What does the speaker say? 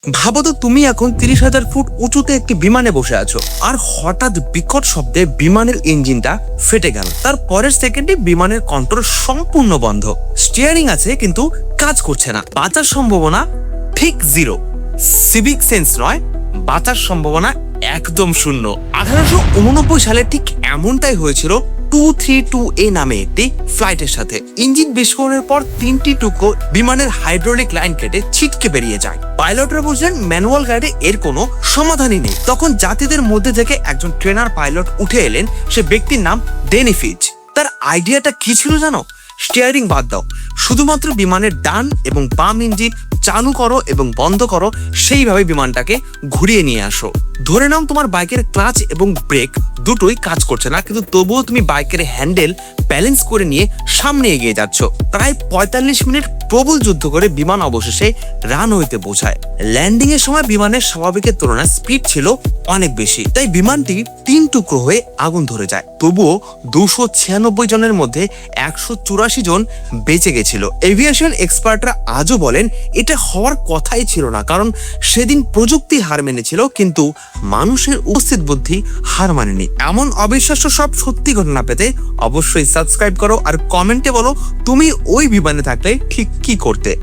ভাবো তো তুমি এখন 30,000 ফুট উঁচুতে একটি বিমানে বসে আছো আর হঠাৎ বিকট শব্দে বিমানের ইঞ্জিনটা ফেটে গেল। তার পরের সেকেন্ডে বিমানের কন্ট্রোল সম্পূর্ণ বন্ধ, স্টিয়ারিং আছে কিন্তু কাজ করছে না। বাঁচার সম্ভাবনা ঠিক জিরো। সিভিক সেন্স নয়, বাঁচার সম্ভাবনা একদম শূন্য। 1889 সালে ঠিক এমনটাই হয়েছিল 232A নামে একটি ফ্লাইটের সাথে। ইঞ্জিন বিস্ফোরণের পর 3টি টুকরো বিমানের হাইড্রোলিক লাইন কেটে ছিটকে বেরিয়ে যায়। পাইলটরা বুঝলেন ম্যানুয়াল গাইডে এর কোনো সমাধানই নেই। তখন যাত্রীদের মধ্যে থেকে একজন ট্রেনার পাইলট উঠে এলেন। সে ব্যক্তির নাম ড্যানি ফিচ। তার আইডিয়াটা কি ছিল জানো? স্টিয়ারিং বাদ দাও, শুধুমাত্র বিমানের ডান এবং বাম ইঞ্জিন চালু করো এবং বন্ধ করো, সেইভাবে বিমানটাকে ঘুরিয়ে নিয়ে আসো। ধরে নাও তোমার বাইকের ক্লাচ এবং ব্রেক দুটোই কাজ করছে না, কিন্তু তবুও তুমি বাইকের হ্যান্ডেল ব্যালেন্স করে নিয়ে সামনে এগিয়ে যাচ্ছ। প্রায় 45 মিনিট প্রবল যুদ্ধ করে বিমান অবশেষে রানওয়েতে পৌঁছায়। ল্যান্ডিং এর সময় বিমানের স্বাভাবিকের তুলনায় স্পিড ছিল অনেক বেশি, তাই বিমানটি 3 টুকরো হয়ে আগুন ধরে যায়। তবুও 296 জনের মধ্যে 184 জন বেঁচে গেছিল। এভিয়েশন এক্সপার্টরা আজও বলেন এটা হওয়ার কথাই ছিল না, কারণ সেদিন প্রযুক্তি হার মেনেছিল কিন্তু মানুষের উপস্থিত বুদ্ধি হার মানেনি। এমন অবিশ্বাস্য সব সত্যি ঘটনা পেতে অবশ্যই সাবস্ক্রাইব করো আর কমেন্টে বলো তুমি ওই বিমানে থাকলে ঠিক কি করতে।